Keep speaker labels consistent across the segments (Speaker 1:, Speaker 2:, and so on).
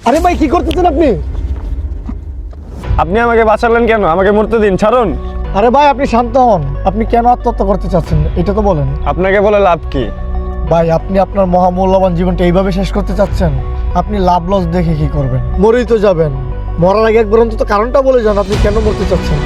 Speaker 1: আরে ভাই কি করতেছেন আপনি?
Speaker 2: আপনি আমাকে বাঁচালেন কেন? আমাকে মরতে দিন, ছাড়ুন।
Speaker 1: আরে ভাই আপনি শান্ত হন। আপনি কেন আত্মহত্যা করতে চাচ্ছেন এটা তো বলেন।
Speaker 2: আপনাকে বলে লাভ কি?
Speaker 1: ভাই আপনি আপনার মহামূল্যবান জীবনটা এইভাবে শেষ করতে চাচ্ছেন? আপনি লাভ লস দেখে কি করবেন? মরেই তো যাবেন। মরার আগে একবার অন্তত কারণটা বলে যান আপনি কেন মরতে চাচ্ছেন।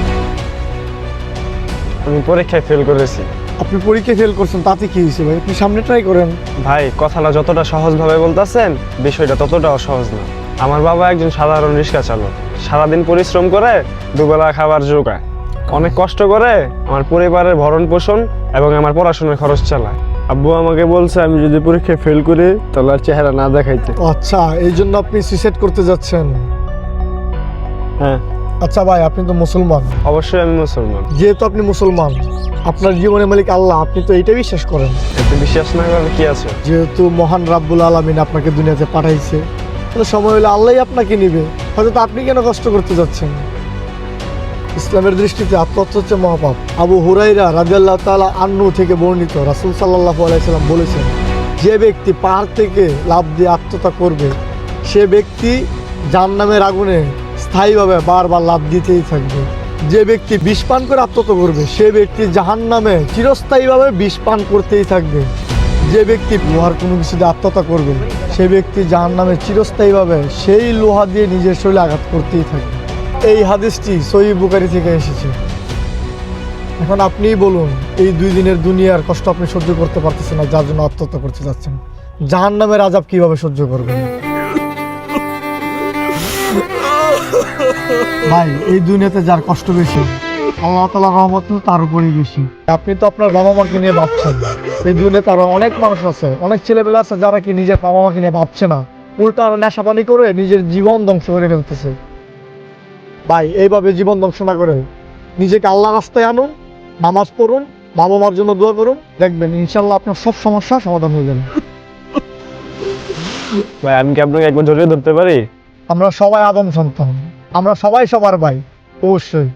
Speaker 2: আমি পরীক্ষায় ফেল করেছি।
Speaker 1: আপনি পরীক্ষায় ফেল করছেন তাতে কি হয়েছে ভাই? আপনি সামনে ট্রাই করেন।
Speaker 2: ভাই, কথাটা যতটা সহজভাবে বলতেছেন, বিষয়টা ততটাও সহজ না। আমার বাবা একজন সাধারণ রিক্সা চালক। সারাদিন পরিশ্রম করে দুবেলা খাবার জোগায়। অনেক কষ্ট করে আমার পরিবারের ভরণ পোষণ এবং আমার পড়াশোনার খরচ চালায়। আব্বু আমাকে বলছে আমি যদি পরীক্ষায় ফেল করি তাহলে আর চেহারা না দেখাইতে।
Speaker 1: আচ্ছা এই জন্য আপনি সুইসাইড করতে যাচ্ছেন?
Speaker 2: হ্যাঁ।
Speaker 1: আচ্ছা ভাই আপনি তো মুসলমান।
Speaker 2: অবশ্যই আমি মুসলমান।
Speaker 1: যেহেতু আপনি মুসলমান, আপনার জীবনের মালিক আল্লাহ, আপনি তো এইটা বিশ্বাস করেন।
Speaker 2: এতে বিশ্বাস না করার কি আছে?
Speaker 1: যেহেতু মহান রাব্বুল আলামিন আপনাকে দুনিয়াতে পাঠাইছে, তাহলে সময় হলে আল্লাহই আপনাকে নিবে। হয়তো তো আপনি কেন কষ্ট করতে যাচ্ছেন? ইসলামের দৃষ্টিতে আত্মহত্যা হচ্ছে মহাপাপ। আবু হুরাইরা রাদিয়াল্লাহু তাআলা আনহু থেকে বর্ণিত, রাসূল সাল্লাল্লাহু আলাইহি সাল্লাম বলেছেন, যে ব্যক্তি পাহাড় থেকে লাফ দিয়ে আত্মহত্যা করবে সে ব্যক্তি জাহান্নামের আগুনে স্থায়ীভাবে বারবার লাফ দিতেই থাকবে। যে ব্যক্তি বিষ পান করে আত্মহত্যা করবে সে ব্যক্তি জাহান্নামে চিরস্থায়ীভাবে বিষ পান করতেই থাকবে। যে ব্যক্তি লোহার কোনো কিছু দিয়ে আত্মহত্যা করবে সে ব্যক্তি জাহান্নামে চিরস্থায়ীভাবে সেই লোহা দিয়ে নিজের শরীরে আঘাত করতেই থাকবে। এই হাদিসটি সহিহ বুখারী থেকে এসেছে। এখন আপনিই বলুন, এই 2 দিনের দুনিয়ার কষ্ট আপনি সহ্য করতে পারতেছেন না, যার জন্য আত্মহত্যা করতে যাচ্ছেন, জাহান্নামের আযাব কিভাবে সহ্য করবেন? ভাই এই দুনিয়াতে যার কষ্ট বেশি, আল্লাহ তাআলার রহমত তো তার উপরেই বেশি। আপনি তো আপনার বাবা মাকে নিয়ে ভাবছেন। এই দুনিয়াতে আরো অনেক মানুষ আছে, অনেক ছেলেপেলে আছে যারা কি নিজের বাবা মাকে নিয়ে ভাবছে না, উল্টা আরো নেশাপানি করে নিজের জীবন ধ্বংস করে ফেলতেছে। ভাই এইভাবে জীবন ধ্বংস না করে নিজেকে আল্লাহ রাস্তায় আনুন, নামাজ পড়ুন, বাবা মার জন্য দোয়া করুন, দেখবেন ইনশাল্লাহ আপনার সব সমস্যার সমাধান হয়ে যাবে।
Speaker 2: ভাই আমি কি আপনাকে একবার জড়িয়ে ধরতে পারি?
Speaker 1: আমরা সবাই আদম সন্তান, আমরা সবাই সবার ভাই, অবশ্যই।